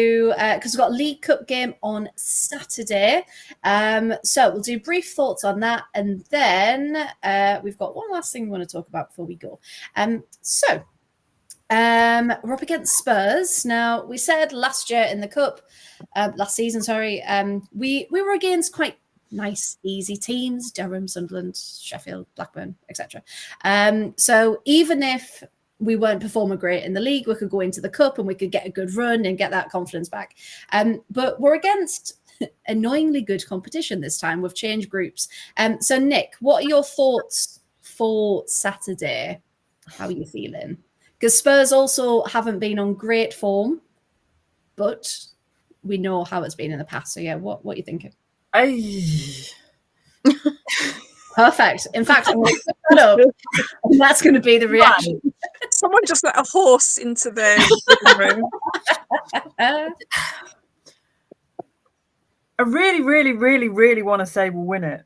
because we've got a League Cup game on Saturday. So we'll do brief thoughts on that, and then we've got one last thing we want to talk about before we go. We're up against Spurs. Now, we said last season, we were against quite nice, easy teams: Durham, Sunderland, Sheffield, Blackburn, etc. So even if we weren't performing great in the league, we could go into the cup and we could get a good run and get that confidence back. But we're against annoyingly good competition this time. We've changed groups. So Nick, what are your thoughts for Saturday? How are you feeling? Because Spurs also haven't been on great form, but we know how it's been in the past. So yeah, what are you thinking? Perfect. In fact, I'm going to set that up, and that's going to be the reaction. Right. Someone just let a horse into their living room. I really, really, really, really want to say we'll win it.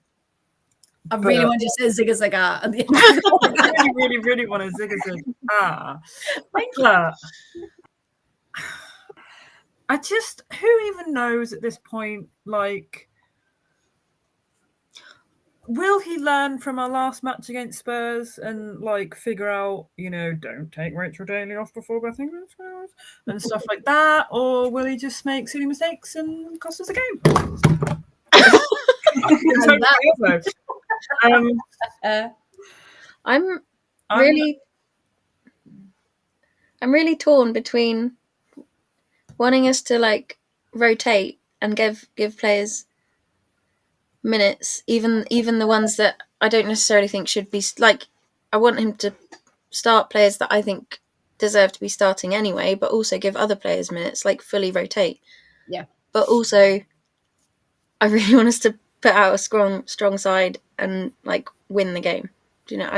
I really want you to say Zigga Zagga. I really, really, really want to Zigga Zagga. But I just, who even knows at this point, like, will he learn from our last match against Spurs and like figure out, don't take Rachel Daly off before betting and stuff like that, or will he just make silly mistakes and cost us a game? I'm really torn between wanting us to like rotate and give players minutes, even the ones that I don't necessarily think should be, like, I want him to start players that I think deserve to be starting anyway, but also give other players minutes, like fully rotate. Yeah. But also I really want us to put out a strong side and like win the game. Do you know?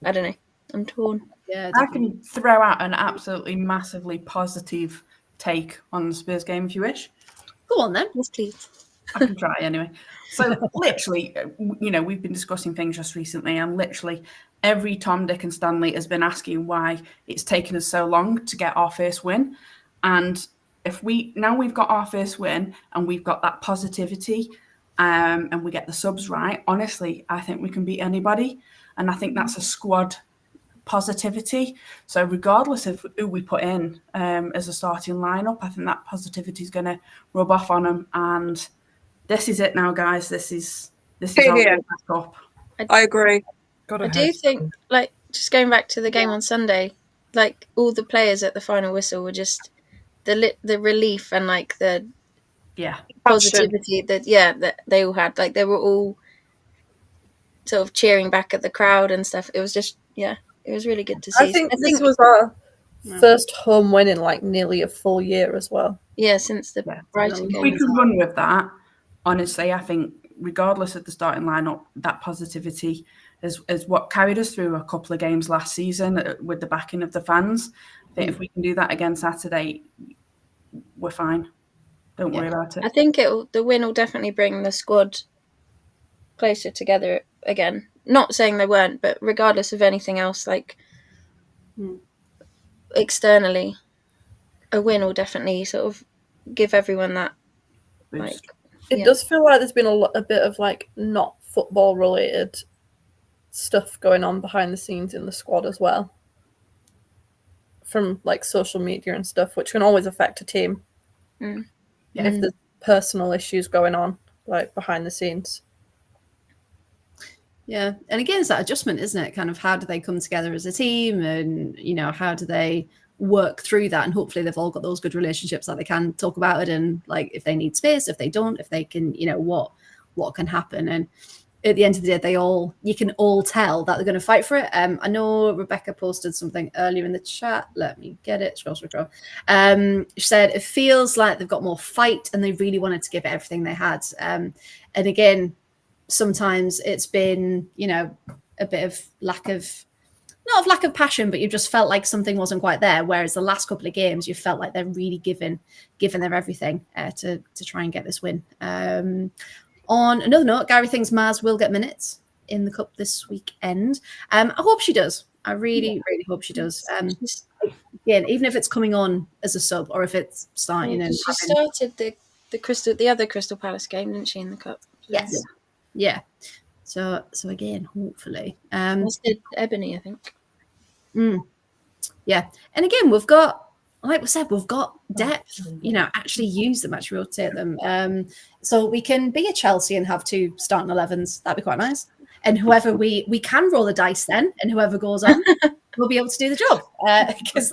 I don't know. I'm torn. Yeah, I can throw out an absolutely massively positive take on the Spurs game if you wish. Go on then. Yes, please. I can try anyway. So literally, we've been discussing things just recently, and literally every Tom, Dick and Stanley has been asking why it's taken us so long to get our first win. And we've got our first win and we've got that positivity and we get the subs right, honestly, I think we can beat anybody. And I think that's a squad positivity. So regardless of who we put in as a starting lineup, I think that positivity is going to rub off on them. And this is it now, guys. This is our back up. I agree. I do think, like, just going back to the game on Sunday, like all the players at the final whistle were just the relief and like the positivity that they all had. Like they were all sort of cheering back at the crowd and stuff. It was just it was really good to see. I think this was our first home win in like nearly a full year as well. Yeah, since the Brighton game. We could run with that. Honestly, I think regardless of the starting lineup, that positivity is what carried us through a couple of games last season with the backing of the fans. I think if we can do that again Saturday, we're fine. Don't worry about it. I think the win will definitely bring the squad closer together again. Not saying they weren't, but regardless of anything else, like externally, a win will definitely sort of give everyone that. Like, it does feel like there's been a bit of like not football related stuff going on behind the scenes in the squad as well, from like social media and stuff, which can always affect a team if there's personal issues going on like behind the scenes. Yeah, and again, it's that adjustment, isn't it? Kind of how do they come together as a team, and how do they work through that? And hopefully they've all got those good relationships that they can talk about it, and like if they need space, if they don't, if they can, what can happen. And at the end of the day, you can all tell that they're going to fight for it. I know Rebecca posted something earlier in the chat. Let me get it. Scroll. She said it feels like they've got more fight and they really wanted to give it everything they had. And again, sometimes it's been, a bit of not of lack of passion, but you just felt like something wasn't quite there. Whereas the last couple of games, you felt like they're really giving their everything to try and get this win. On another note, Gary thinks Mars will get minutes in the cup this weekend. I hope she does. I really, really hope she does. She's- Again, even if it's coming on as a sub or if it's starting and she started the other Crystal Palace game, didn't she, in the cup? Yes. Yeah. So again, hopefully. As did Ebony, I think. Yeah. And again, we've got, like we said, we've got depth, actually use them, actually rotate them. So we can be a Chelsea and have 2 starting 11s. That'd be quite nice. And whoever we can roll the dice then, and whoever goes on will be able to do the job because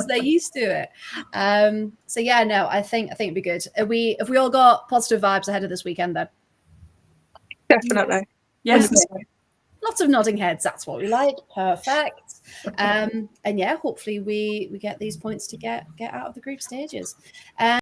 they're used to it. So yeah, no, I think it'd be good. Have we all got positive vibes ahead of this weekend then? Definitely. Yes. Lots of nodding heads. That's what we like. Perfect. And yeah, hopefully we get these points to get out of the group stages.